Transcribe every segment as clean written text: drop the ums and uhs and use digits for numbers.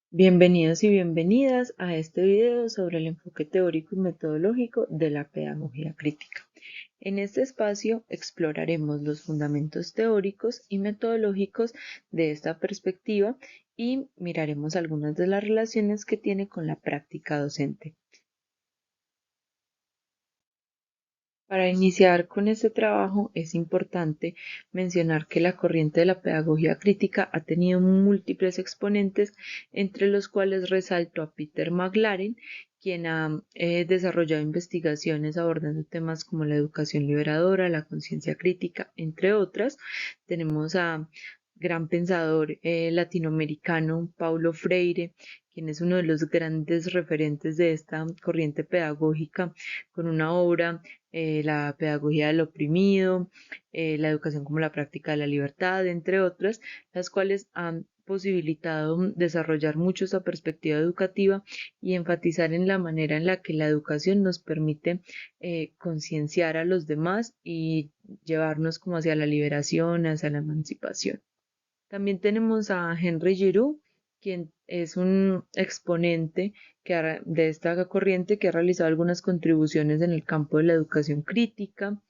Bienvenidos y bienvenidas a este video sobre el enfoque teórico y metodológico de la pedagogía crítica. En este espacio exploraremos los fundamentos teóricos y metodológicos de esta perspectiva y miraremos algunas de las relaciones que tiene con la práctica docente. Para iniciar con este trabajo es importante mencionar que la corriente de la pedagogía crítica ha tenido múltiples exponentes, entre los cuales resalto a Peter McLaren, quien ha desarrollado investigaciones abordando temas como la educación liberadora, la conciencia crítica, entre otras. Tenemos a gran pensador latinoamericano Paulo Freire, quien es uno de los grandes referentes de esta corriente pedagógica, con una obra la pedagogía del oprimido, la educación como la práctica de la libertad, entre otras, las cuales han posibilitado desarrollar mucho esa perspectiva educativa y enfatizar en la manera en la que la educación nos permite concienciar a los demás y llevarnos como hacia la liberación, hacia la emancipación. También tenemos a Henry Giroux, quien es un exponente de esta corriente que ha realizado algunas contribuciones en el campo de la educación crítica,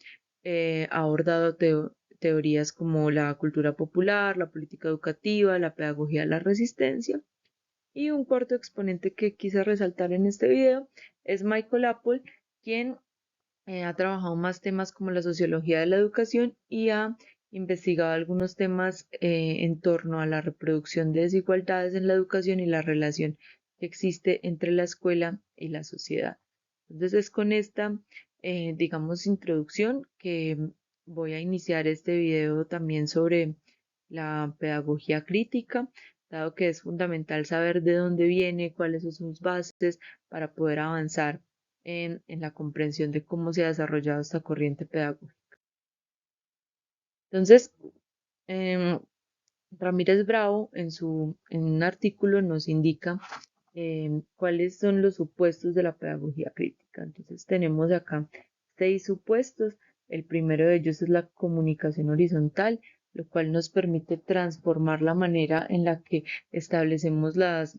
ha abordado teorías como la cultura popular, la política educativa, la pedagogía de la resistencia. Y un cuarto exponente que quise resaltar en este video es Michael Apple, quien ha trabajado más temas como la sociología de la educación y ha investigado algunos temas en torno a la reproducción de desigualdades en la educación y la relación que existe entre la escuela y la sociedad. Entonces es con esta, digamos, introducción que voy a iniciar este video también sobre la pedagogía crítica, dado que es fundamental saber de dónde viene, cuáles son sus bases para poder avanzar en la comprensión de cómo se ha desarrollado esta corriente pedagógica. Entonces, em, Ramírez Bravo en un artículo nos indica cuáles son los supuestos de la pedagogía crítica. Entonces tenemos acá 6 supuestos. El primero de ellos es la comunicación horizontal, lo cual nos permite transformar la manera en la que establecemos la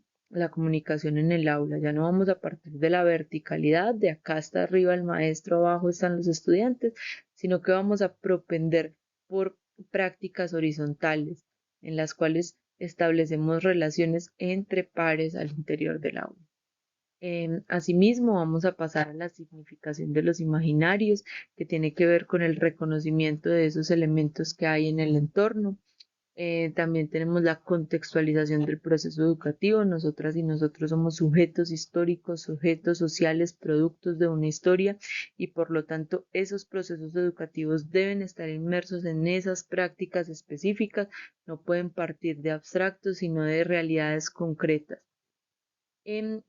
comunicación en el aula. Ya no vamos a partir de la verticalidad, de acá está arriba el maestro, abajo están los estudiantes, sino que vamos a propender por prácticas horizontales en las cuales establecemos relaciones entre pares al interior del aula. Asimismo, vamos a pasar a la significación de los imaginarios, que tiene que ver con el reconocimiento de esos elementos que hay en el entorno. También tenemos la contextualización del proceso educativo. Nosotras y nosotros somos sujetos históricos, sujetos sociales, productos de una historia y por lo tanto esos procesos educativos deben estar inmersos en esas prácticas específicas, no pueden partir de abstractos, sino de realidades concretas.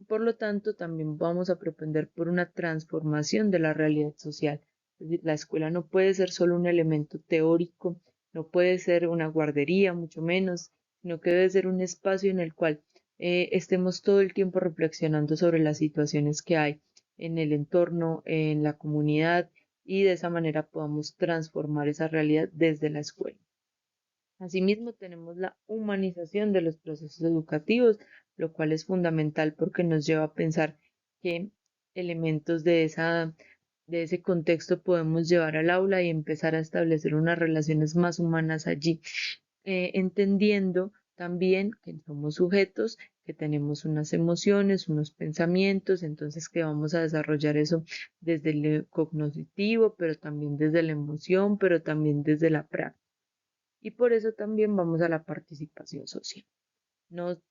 Por lo tanto, también vamos a propender por una transformación de la realidad social. Es decir, la escuela no puede ser solo un elemento teórico, no puede ser una guardería, mucho menos, sino que debe ser un espacio en el cual estemos todo el tiempo reflexionando sobre las situaciones que hay en el entorno, en la comunidad, y de esa manera podamos transformar esa realidad desde la escuela. Asimismo, tenemos la humanización de los procesos educativos, lo cual es fundamental porque nos lleva a pensar qué elementos de ese contexto podemos llevar al aula y empezar a establecer unas relaciones más humanas allí, entendiendo también que somos sujetos, que tenemos unas emociones, unos pensamientos, entonces que vamos a desarrollar eso desde el cognitivo, pero también desde la emoción, pero también desde la práctica. Y por eso también vamos a la participación social. No,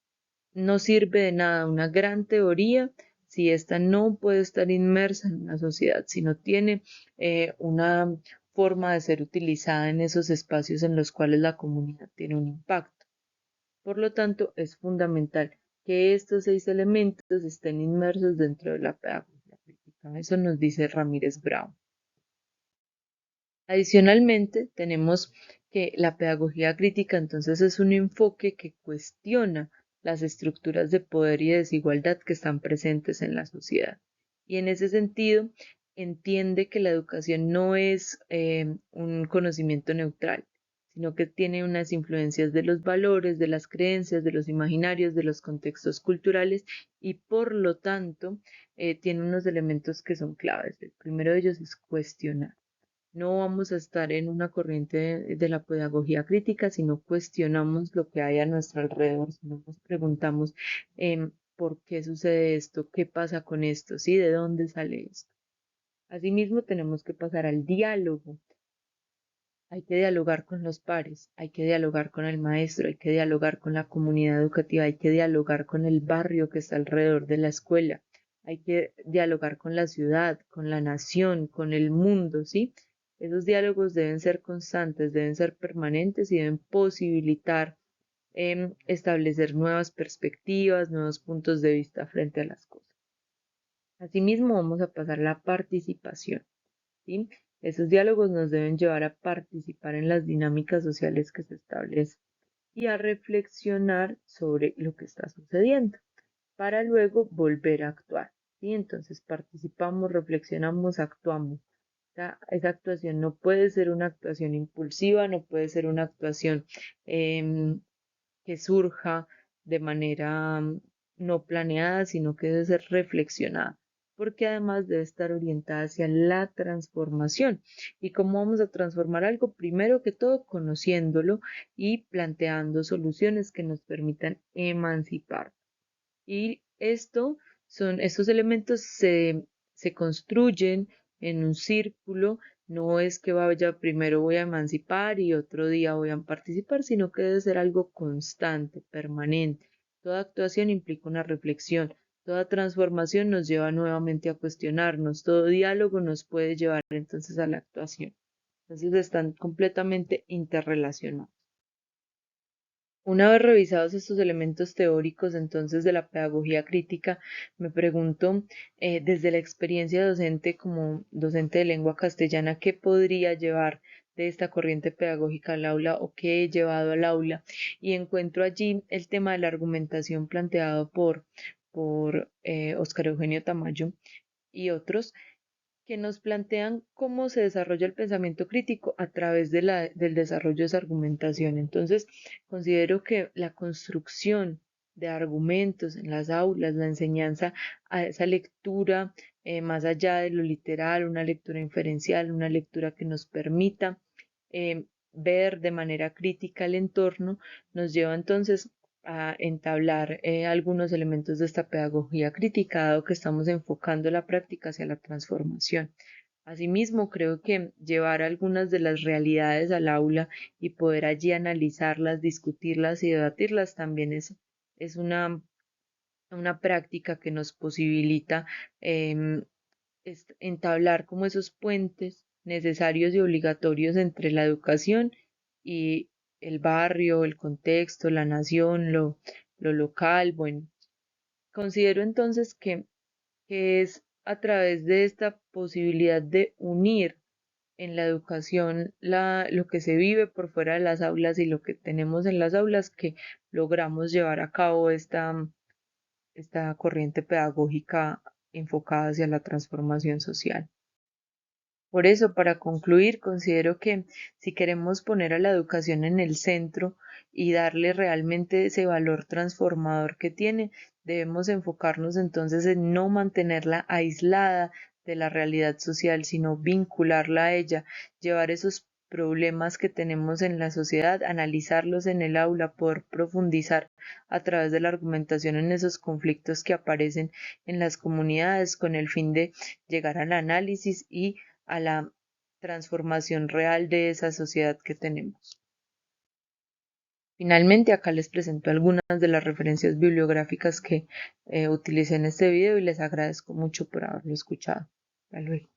no sirve de nada una gran teoría si ésta no puede estar inmersa en una sociedad, si no tiene una forma de ser utilizada en esos espacios en los cuales la comunidad tiene un impacto. Por lo tanto, es fundamental que estos 6 elementos estén inmersos dentro de la pedagogía crítica. Eso nos dice Ramírez Brown. Adicionalmente, tenemos que la pedagogía crítica entonces es un enfoque que cuestiona las estructuras de poder y desigualdad que están presentes en la sociedad. Y en ese sentido, entiende que la educación no es un conocimiento neutral, sino que tiene unas influencias de los valores, de las creencias, de los imaginarios, de los contextos culturales y por lo tanto tiene unos elementos que son claves. El primero de ellos es cuestionar. No vamos a estar en una corriente de la pedagogía crítica si no cuestionamos lo que hay a nuestro alrededor, si no nos preguntamos por qué sucede esto, qué pasa con esto, ¿sí? ¿De dónde sale esto? Asimismo, tenemos que pasar al diálogo. Hay que dialogar con los pares, hay que dialogar con el maestro, hay que dialogar con la comunidad educativa, hay que dialogar con el barrio que está alrededor de la escuela, hay que dialogar con la ciudad, con la nación, con el mundo, ¿sí? Esos diálogos deben ser constantes, deben ser permanentes y deben posibilitar establecer nuevas perspectivas, nuevos puntos de vista frente a las cosas. Asimismo, vamos a pasar a la participación. ¿Sí? Esos diálogos nos deben llevar a participar en las dinámicas sociales que se establecen y a reflexionar sobre lo que está sucediendo para luego volver a actuar. ¿Sí? Entonces participamos, reflexionamos, actuamos. Esa actuación no puede ser una actuación impulsiva, no puede ser una actuación que surja de manera no planeada, sino que debe ser reflexionada, porque además debe estar orientada hacia la transformación. ¿Y cómo vamos a transformar algo? Primero que todo, conociéndolo y planteando soluciones que nos permitan emancipar. Y estos elementos se construyen en un círculo, no es que vaya primero voy a emancipar y otro día voy a participar, sino que debe ser algo constante, permanente. Toda actuación implica una reflexión, toda transformación nos lleva nuevamente a cuestionarnos, todo diálogo nos puede llevar entonces a la actuación. Entonces están completamente interrelacionados. Una vez revisados estos elementos teóricos entonces de la pedagogía crítica, me pregunto desde la experiencia docente como docente de lengua castellana, ¿qué podría llevar de esta corriente pedagógica al aula o qué he llevado al aula? Y encuentro allí el tema de la argumentación planteado por Óscar Eugenio Tamayo y otros que nos plantean cómo se desarrolla el pensamiento crítico a través del desarrollo de esa argumentación. Entonces, considero que la construcción de argumentos en las aulas, la enseñanza a esa lectura más allá de lo literal, una lectura inferencial, una lectura que nos permita eh, ver de manera crítica el entorno, nos lleva entonces a entablar algunos elementos de esta pedagogía crítica, dado que estamos enfocando la práctica hacia la transformación. Asimismo, creo que llevar algunas de las realidades al aula y poder allí analizarlas, discutirlas y debatirlas también es una práctica que nos posibilita em, entablar como esos puentes necesarios y obligatorios entre la educación y el barrio, el contexto, la nación, lo local. Bueno, considero entonces que es a través de esta posibilidad de unir en la educación lo que se vive por fuera de las aulas y lo que tenemos en las aulas que logramos llevar a cabo esta corriente pedagógica enfocada hacia la transformación social. Por eso, para concluir, considero que si queremos poner a la educación en el centro y darle realmente ese valor transformador que tiene, debemos enfocarnos entonces en no mantenerla aislada de la realidad social, sino vincularla a ella, llevar esos problemas que tenemos en la sociedad, analizarlos en el aula, poder profundizar a través de la argumentación en esos conflictos que aparecen en las comunidades con el fin de llegar al análisis y a la transformación real de esa sociedad que tenemos. Finalmente, acá les presento algunas de las referencias bibliográficas que utilicé en este video y les agradezco mucho por haberlo escuchado. Hasta luego.